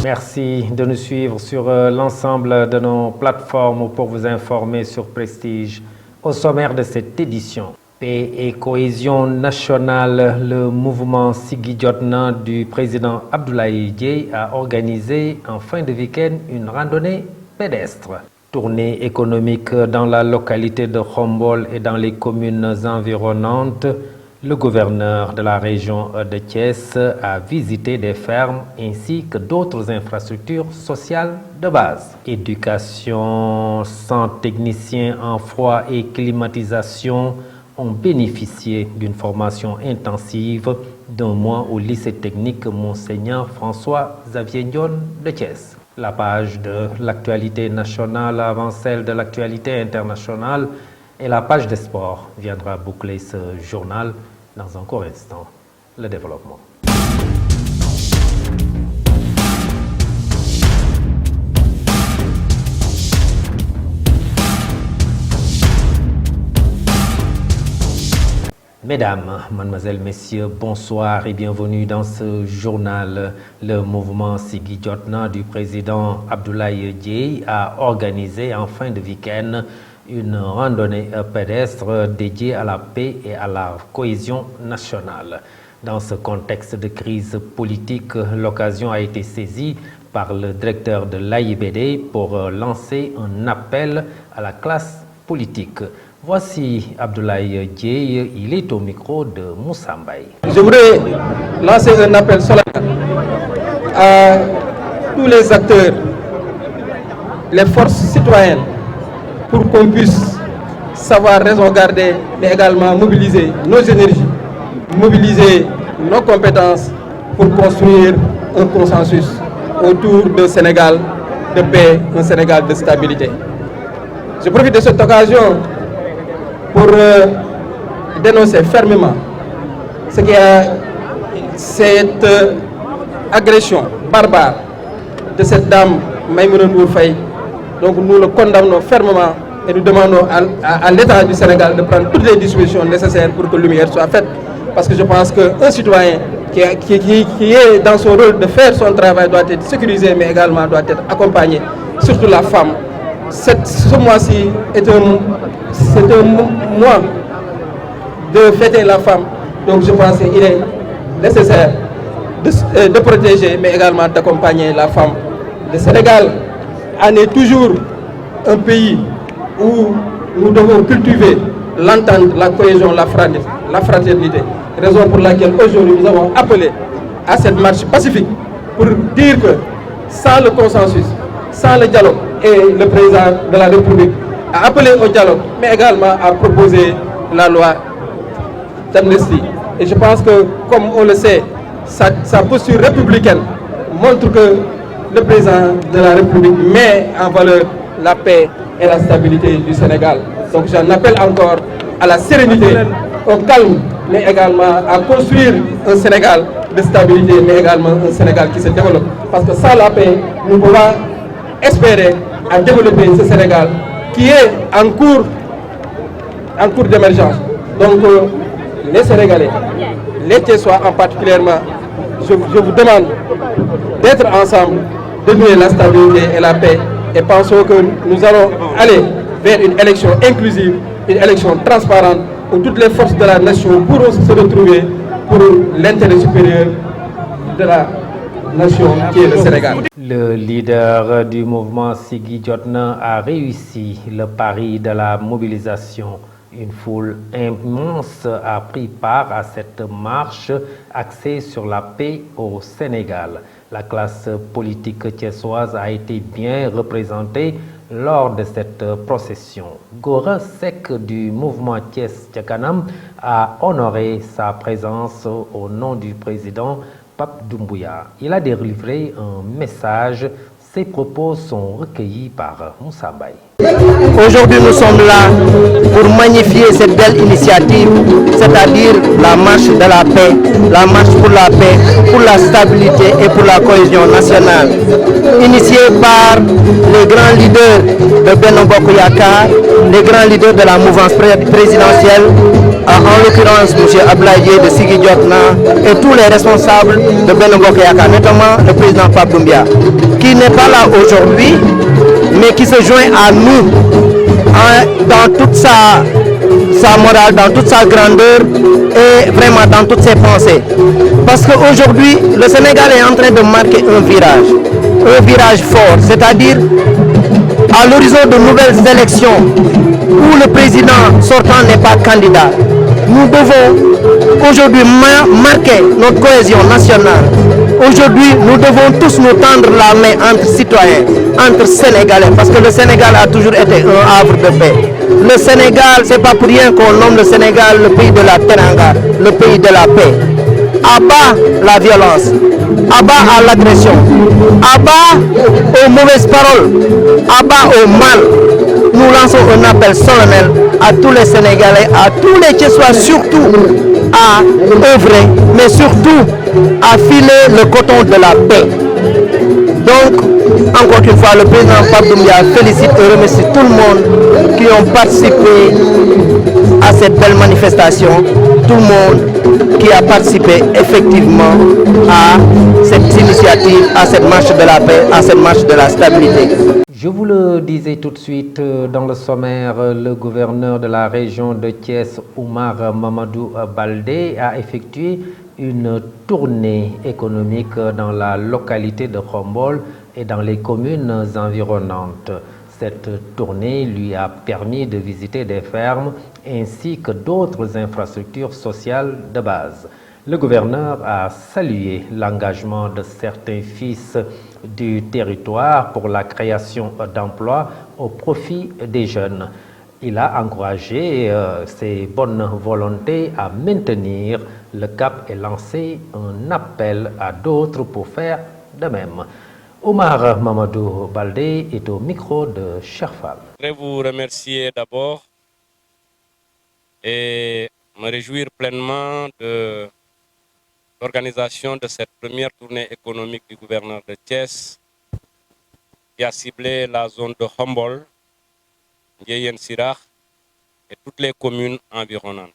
Merci de nous suivre sur l'ensemble de nos plateformes pour vous informer sur Prestige. Au sommaire de cette édition, paix et cohésion nationale, le mouvement Siggi Jotna du président Abdoulaye Dièye a organisé en fin de week-end une randonnée pédestre. Tournée économique dans la localité de Khombol et dans les communes environnantes, le gouverneur de la région de Thiès a visité des fermes ainsi que d'autres infrastructures sociales de base. Éducation, 100 techniciens en froid et climatisation ont bénéficié d'une formation intensive d'un mois au lycée technique Monseigneur François-Xavier Ndione de Thiès. La page de l'actualité nationale avant celle de l'actualité internationale et la page des sports viendra boucler ce journal. Dans un court instant, le développement. Mesdames, mademoiselles, messieurs, bonsoir et bienvenue dans ce journal. Le mouvement Siggi Jotna du président Abdoulaye Dièye a organisé en fin de week-end une randonnée pédestre dédiée à la paix et à la cohésion nationale. Dans ce contexte de crise politique, l'occasion a été saisie par le directeur de l'AIBD pour lancer un appel à la classe politique. Voici Abdoulaye Dièye, il est au micro de Moussa Mbaye. Je voudrais lancer un appel solennel à tous les acteurs, les forces citoyennes, pour qu'on puisse savoir raison garder, mais également mobiliser nos énergies, mobiliser nos compétences pour construire un consensus autour d'un Sénégal de paix, un Sénégal de stabilité. Je profite de cette occasion pour dénoncer fermement cette agression barbare de cette dame Maïmouna Ndour Faye. Donc nous le condamnons fermement et nous demandons à l'État du Sénégal de prendre toutes les dispositions nécessaires pour que lumière soit faite. Parce que je pense qu'un citoyen qui est dans son rôle de faire son travail doit être sécurisé, mais également doit être accompagné, surtout la femme. Ce mois-ci est un mois de fêter la femme. Donc je pense qu'il est nécessaire de protéger, mais également d'accompagner la femme. Le Sénégal en est toujours un pays où nous devons cultiver l'entente, la cohésion, la fraternité. Raison pour laquelle aujourd'hui nous avons appelé à cette marche pacifique pour dire que sans le consensus, sans le dialogue, et le président de la République a appelé au dialogue, mais également a proposé la loi d'amnistie. Et je pense que, comme on le sait, sa posture républicaine montre que le président de la République met en valeur la paix et la stabilité du Sénégal. Donc j'en appelle encore à la sérénité, au calme, mais également à construire un Sénégal de stabilité, mais également un Sénégal qui se développe. Parce que sans la paix, nous pouvons espérer à développer ce Sénégal qui est en cours d'émergence. Donc les Sénégalais, les Thiessois en particulièrement, je vous demande d'être ensemble, de nouer la stabilité et la paix, et pensons que nous allons aller vers une élection inclusive, une élection transparente, où toutes les forces de la nation pourront se retrouver pour l'intérêt supérieur de la nation qui est le Sénégal. Le leader du mouvement Siggi Jotna a réussi le pari de la mobilisation. Une foule immense a pris part à cette marche axée sur la paix au Sénégal. La classe politique thiessoise a été bien représentée lors de cette procession. Gora Seck du mouvement Thiès Ca Kanam a honoré sa présence au nom du président Pape Doumbouya. Il a délivré un message. Ses propos sont recueillis par Moussa Mbaye. Aujourd'hui, nous sommes là pour magnifier cette belle initiative, c'est-à-dire la marche de la paix, la marche pour la paix, pour la stabilité et pour la cohésion nationale. Initiée par les grands leaders de Benno Bokk Yakaar, les grands leaders de la mouvance présidentielle, en l'occurrence M. Abdoulaye de Siggi Diotna et tous les responsables de Benno Bokk Yakaar, notamment le président Pape Doumbia, qui n'est pas là aujourd'hui, mais qui se joint à nous dans toute sa morale, dans toute sa grandeur et vraiment dans toutes ses pensées. Parce qu'aujourd'hui, le Sénégal est en train de marquer un virage fort, c'est-à-dire à l'horizon de nouvelles élections où le président sortant n'est pas candidat. Nous devons aujourd'hui marquer notre cohésion nationale. Aujourd'hui, nous devons tous nous tendre la main entre citoyens, entre Sénégalais, parce que le Sénégal a toujours été un havre de paix. Le Sénégal, c'est pas pour rien qu'on nomme le Sénégal le pays de la Teranga, le pays de la paix. À bas la violence, à bas à l'agression, à bas aux mauvaises paroles, à bas au mal. Nous lançons un appel solennel à tous les Sénégalais, à tous les Thiessois, surtout à œuvrer, mais surtout à filer le coton de la paix. Donc, encore une fois, le président Pape Doumbia félicite et remercie tout le monde qui ont participé à cette belle manifestation, tout le monde qui a participé effectivement à cette initiative, à cette marche de la paix, à cette marche de la stabilité. Je vous le disais tout de suite dans le sommaire, le gouverneur de la région de Thiès, Oumar Mamadou Baldé, a effectué une tournée économique dans la localité de Khombole et dans les communes environnantes. Cette tournée lui a permis de visiter des fermes ainsi que d'autres infrastructures sociales de base. Le gouverneur a salué l'engagement de certains fils du territoire pour la création d'emplois au profit des jeunes. Il a encouragé ses bonnes volontés à maintenir le cap et lancé un appel à d'autres pour faire de même. Oumar Mamadou Baldé est au micro de Cherfal. Je voudrais vous remercier d'abord et me réjouir pleinement de l'organisation de cette première tournée économique du gouverneur de Thiès qui a ciblé la zone de Khombole, Ndiéyène Sirakh et toutes les communes environnantes.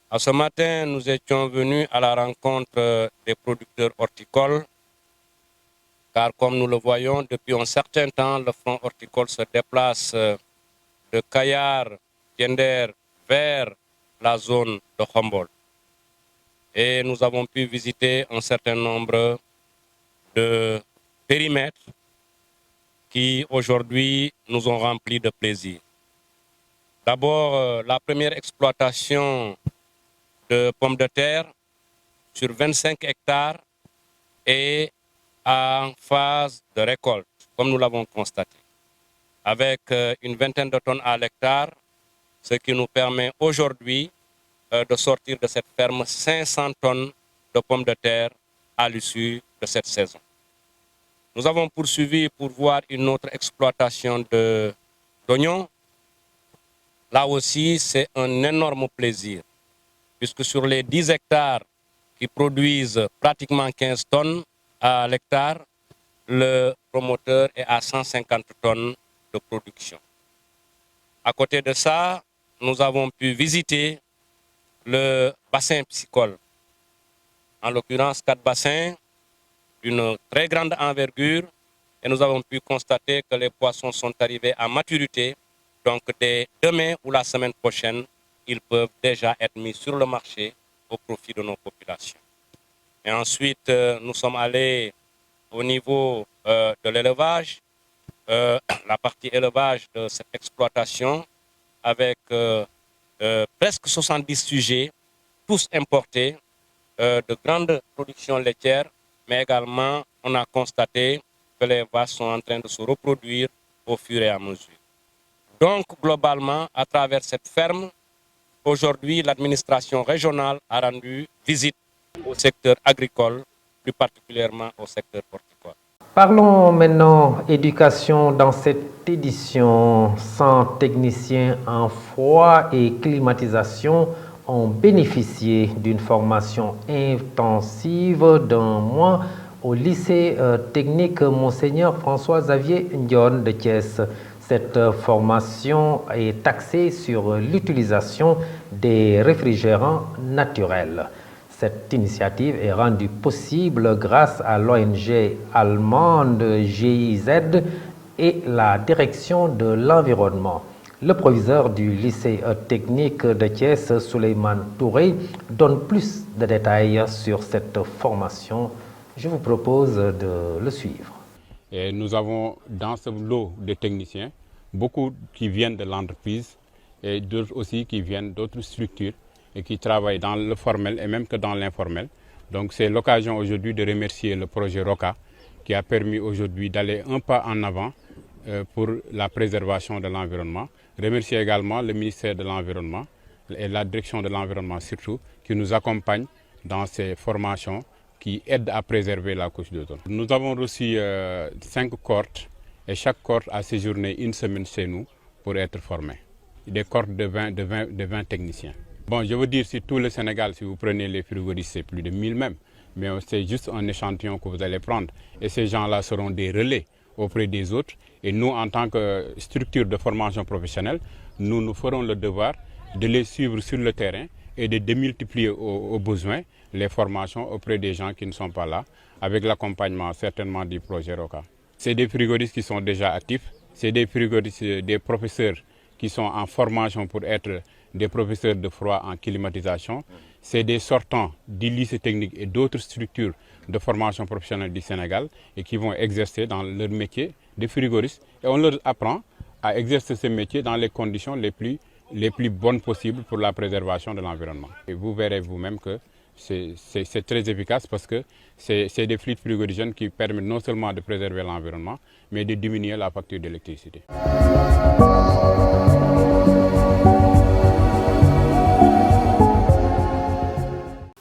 À ce matin, nous étions venus à la rencontre des producteurs horticoles car comme nous le voyons, depuis un certain temps, le front horticole se déplace de Kayar, Diender vers la zone de Khombole. Et nous avons pu visiter un certain nombre de périmètres qui aujourd'hui nous ont remplis de plaisir. D'abord, la première exploitation de pommes de terre sur 25 hectares est en phase de récolte, comme nous l'avons constaté, avec une vingtaine de tonnes à l'hectare, ce qui nous permet aujourd'hui de sortir de cette ferme 500 tonnes de pommes de terre à l'issue de cette saison. Nous avons poursuivi pour voir une autre exploitation d'oignons. Là aussi, c'est un énorme plaisir, puisque sur les 10 hectares qui produisent pratiquement 15 tonnes à l'hectare, le promoteur est à 150 tonnes de production. À côté de ça, nous avons pu visiter le bassin piscicole. En l'occurrence, 4 bassins d'une très grande envergure et nous avons pu constater que les poissons sont arrivés à maturité. Donc, dès demain ou la semaine prochaine, ils peuvent déjà être mis sur le marché au profit de nos populations. Et ensuite, nous sommes allés au niveau de l'élevage, la partie élevage de cette exploitation avec presque 70 sujets, tous importés, de grandes productions laitières, mais également on a constaté que les vaches sont en train de se reproduire au fur et à mesure. Donc, globalement, à travers cette ferme, aujourd'hui, l'administration régionale a rendu visite au secteur agricole, plus particulièrement au secteur horticole. Parlons maintenant éducation dans cette cette édition, 100 techniciens en froid et climatisation ont bénéficié d'une formation intensive d'un mois au lycée technique Monseigneur François-Xavier Ndione de Thiès. Cette formation est axée sur l'utilisation des réfrigérants naturels. Cette initiative est rendue possible grâce à l'ONG allemande GIZ et la direction de l'environnement. Le proviseur du lycée technique de Thiès, Souleymane Touré, donne plus de détails sur cette formation. Je vous propose de le suivre. Et nous avons dans ce lot de techniciens beaucoup qui viennent de l'entreprise et d'autres aussi qui viennent d'autres structures et qui travaillent dans le formel et même que dans l'informel. Donc c'est l'occasion aujourd'hui de remercier le projet ROCA qui a permis aujourd'hui d'aller un pas en avant pour la préservation de l'environnement. Remercier également le ministère de l'Environnement et la direction de l'environnement surtout qui nous accompagne dans ces formations qui aident à préserver la couche d'ozone. Nous avons reçu 5 cohortes et chaque cohorte a séjourné une semaine chez nous pour être formé. Des cohortes de 20 techniciens. Bon, je veux dire, si tout le Sénégal, si vous prenez les frigoristes, c'est plus de 1000 même, mais c'est juste un échantillon que vous allez prendre. Et ces gens-là seront des relais auprès des autres. Et nous, en tant que structure de formation professionnelle, nous ferons le devoir de les suivre sur le terrain et de démultiplier aux besoins les formations auprès des gens qui ne sont pas là, avec l'accompagnement certainement du projet ROCA. C'est des frigoristes qui sont déjà actifs, c'est des frigoristes, des professeurs qui sont en formation pour être des professeurs de froid en climatisation. C'est des sortants du lycée technique et d'autres structures de formation professionnelle du Sénégal et qui vont exercer dans leur métier de frigoriste. Et on leur apprend à exercer ce métier dans les conditions les plus bonnes possibles pour la préservation de l'environnement. Et vous verrez vous-même que c'est très efficace parce que c'est des fluides frigorigènes qui permettent non seulement de préserver l'environnement, mais de diminuer la facture d'électricité.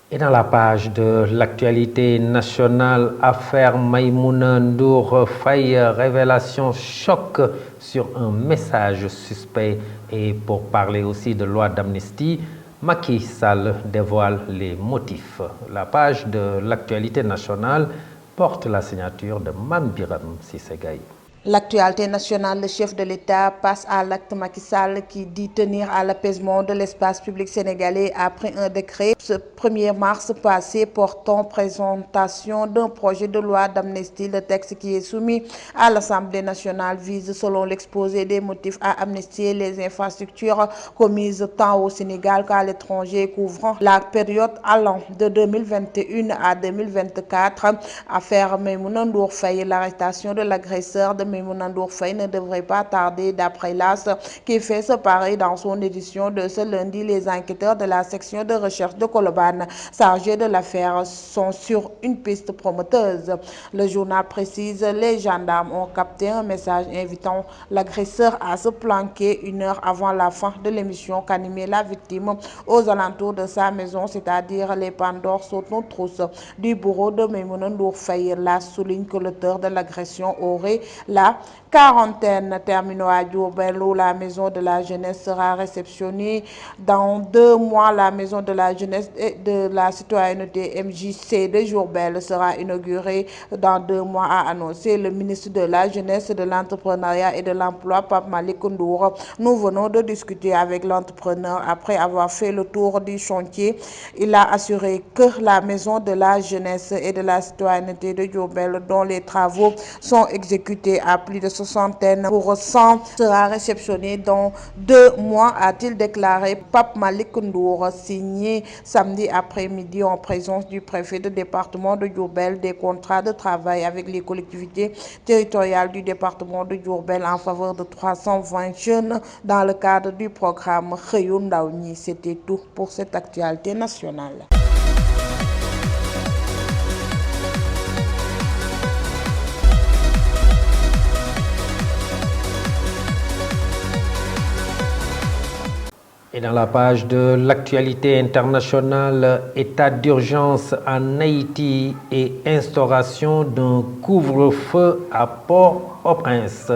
Et dans la page de l'actualité nationale, affaire Maïmouna Ndour Faye, révélation choc sur un message suspect. Et pour parler aussi de loi d'amnistie, Macky Sall dévoile les motifs. La page de l'actualité nationale porte la signature de Mame Biram Cissé Gaye. L'actualité nationale, le chef de l'État passe à l'acte Macky Sall qui dit tenir à l'apaisement de l'espace public sénégalais après un décret ce 1er mars passé portant présentation d'un projet de loi d'amnistie. Le texte qui est soumis à l'Assemblée nationale vise, selon l'exposé des motifs, à amnistier les infrastructures commises tant au Sénégal qu'à l'étranger, couvrant la période allant de 2021 à 2024. Affaire Maïmouna Ndour Faye, l'arrestation de l'agresseur de Maïmouna Ndour Faye ne devrait pas tarder, d'après l'AS qui fait se parer dans son édition de ce lundi. Les enquêteurs de la section de recherche de Colobane chargés de l'affaire sont sur une piste prometteuse. Le journal précise, les gendarmes ont capté un message invitant l'agresseur à se planquer 1 heure avant la fin de l'émission qu'animait la victime aux alentours de sa maison, c'est-à-dire les Pandores Sauton-Trousse du bureau de Maïmouna Ndour Faye. Là souligne que l'auteur de l'agression aurait la quarantaine. Terminaux à Diourbel où la maison de la jeunesse sera réceptionnée dans 2 mois. La maison de la jeunesse et de la citoyenneté MJC de Diourbel sera inaugurée dans 2 mois, a annoncé le ministre de la jeunesse, de l'entrepreneuriat et de l'emploi, Pape Malick Ndour. Nous venons de discuter avec l'entrepreneur après avoir fait le tour du chantier. Il a assuré que la maison de la jeunesse et de la citoyenneté de Diourbel, dont les travaux sont exécutés à plus de 60 pour 100, sera réceptionné dans 2 mois, a-t-il déclaré. Pape Malick Ndour, signé samedi après-midi en présence du préfet de département de Diourbel des contrats de travail avec les collectivités territoriales du département de Diourbel en faveur de 320 jeunes dans le cadre du programme Xëyu Ndaw Ñi. C'était tout pour cette actualité nationale. Et dans la page de l'actualité internationale, état d'urgence en Haïti et instauration d'un couvre-feu à Port-au-Prince.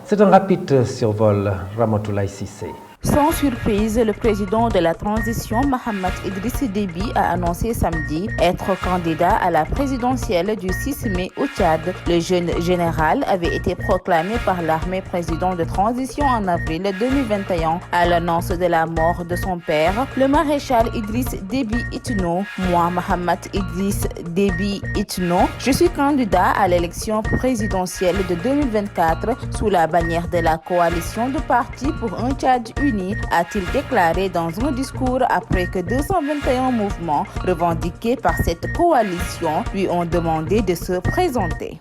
C'est un rapide survol, Ramatoulaye Cissé. Sans surprise, le président de la transition, Mohamed Idriss Déby, a annoncé samedi être candidat à la présidentielle du 6 mai au Tchad. Le jeune général avait été proclamé par l'armée président de transition en avril 2021 à l'annonce de la mort de son père, le maréchal Idriss Déby Itno. Moi, Mohamed Idriss Déby Itno, je suis candidat à l'élection présidentielle de 2024 sous la bannière de la coalition de partis pour un Tchad uni, a-t-il déclaré dans un discours après que 221 mouvements revendiqués par cette coalition lui ont demandé de se présenter.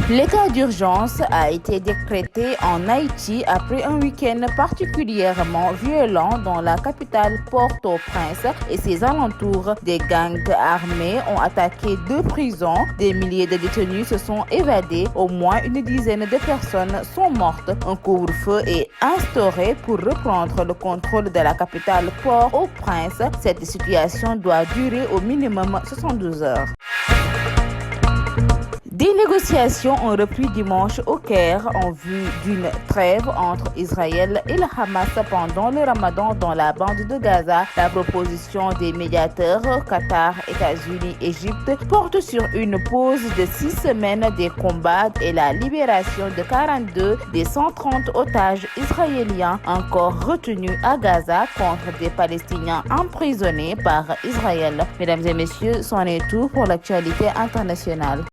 L'état d'urgence a été décrété en Haïti après un week-end particulièrement violent dans la capitale Port-au-Prince et ses alentours. Des gangs armés ont attaqué 2 prisons, des milliers de détenus se sont évadés, au moins une dizaine de personnes sont mortes. Un couvre-feu est instauré pour reprendre le contrôle de la capitale Port-au-Prince. Cette situation doit durer au minimum 72 heures. Des négociations ont repris dimanche au Caire en vue d'une trêve entre Israël et le Hamas pendant le Ramadan dans la bande de Gaza. La proposition des médiateurs Qatar, États-Unis, Égypte porte sur une pause de 6 semaines des combats et la libération de 42 des 130 otages israéliens encore retenus à Gaza contre des Palestiniens emprisonnés par Israël. Mesdames et messieurs, c'en est tout pour l'actualité internationale.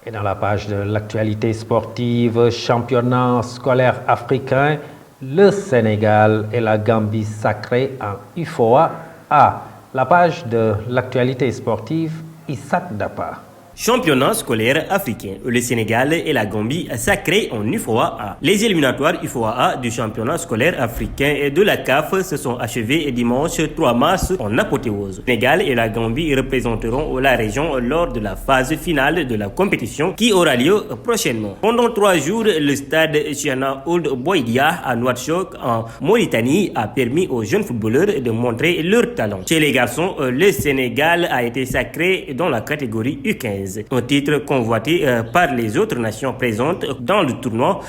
Et dans la page de l'actualité sportive, championnat scolaire africain, le Sénégal et la Gambie sacrés en UFOA A. La page de l'actualité sportive, Isaac Dapa. Championnat scolaire africain. Le Sénégal et la Gambie sacrés en UFOA A. Les éliminatoires UFOA A du championnat scolaire africain et de la CAF se sont achevés dimanche 3 mars en apothéose. Le Sénégal et la Gambie représenteront la région lors de la phase finale de la compétition qui aura lieu prochainement. Pendant 3 jours, le stade Chiana Ould Boidia à Nouakchott en Mauritanie a permis aux jeunes footballeurs de montrer leur talent. Chez les garçons, le Sénégal a été sacré dans la catégorie U15. Un titre convoité par les autres nations présentes dans le tournoi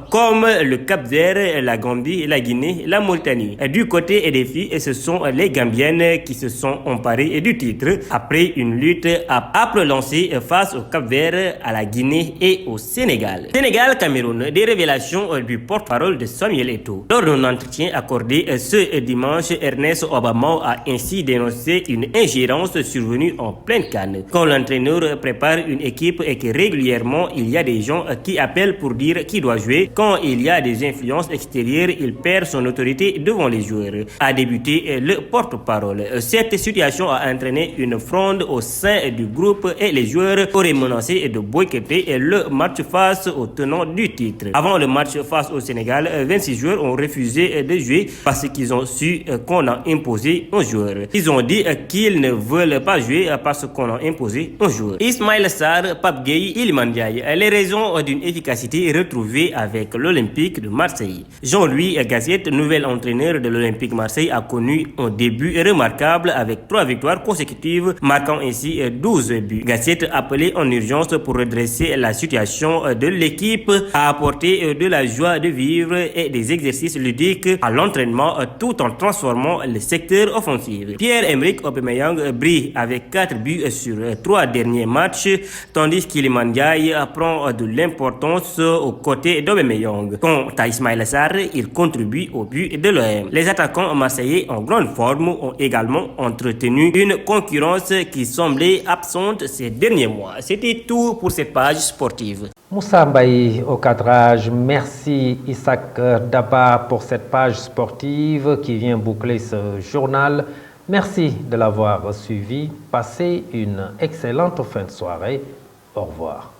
comme le Cap-Vert, la Gambie, la Guinée, la Mauritanie. Du côté des filles, ce sont les Gambiennes qui se sont emparées du titre après une lutte âpre lancée face au Cap-Vert, à la Guinée et au Sénégal. Sénégal-Cameroun, des révélations du porte-parole de Samuel Eto'o. Lors d'un entretien accordé ce dimanche, Ernest Obama a ainsi dénoncé une ingérence survenue en pleine CAN. Quand l'entraîneur prépare une équipe et que régulièrement il y a des gens qui appellent pour dire qui doit jouer. Quand il y a des influences extérieures, il perd son autorité devant les joueurs, a débuté le porte-parole. Cette situation a entraîné une fronde au sein du groupe et les joueurs auraient menacé de boycotter le match face au tenant du titre. Avant le match face au Sénégal, 26 joueurs ont refusé de jouer parce qu'ils ont su qu'on a imposé un joueur. Ils ont dit qu'ils ne veulent pas jouer parce qu'on a imposé un joueur. Ismaïla Sarr, Pape Gueye, Iliman Ndiaye. Les raisons d'une efficacité retrouvée avec l'Olympique de Marseille. Jean-Louis Gassette, nouvel entraîneur de l'Olympique Marseille, a connu un début remarquable avec 3 victoires consécutives, marquant ainsi 12 buts. Gassette, appelé en urgence pour redresser la situation de l'équipe, a apporté de la joie de vivre et des exercices ludiques à l'entraînement tout en transformant le secteur offensif. Pierre-Emerick Aubameyang brille avec 4 buts sur 3 derniers matchs, tandis qu'Iliman Ndiaye prend de l'importance aux côtés d'Aubameyang. Quant à Ismaïla Sarr, il contribue au but de l'OM. Les attaquants marseillais en grande forme ont également entretenu une concurrence qui semblait absente ces derniers mois. C'était tout pour cette page sportive. Moussa Mbaye au cadrage. Merci Isaac Daba pour cette page sportive qui vient boucler ce journal. Merci de l'avoir suivi. Passez une excellente fin de soirée. Au revoir.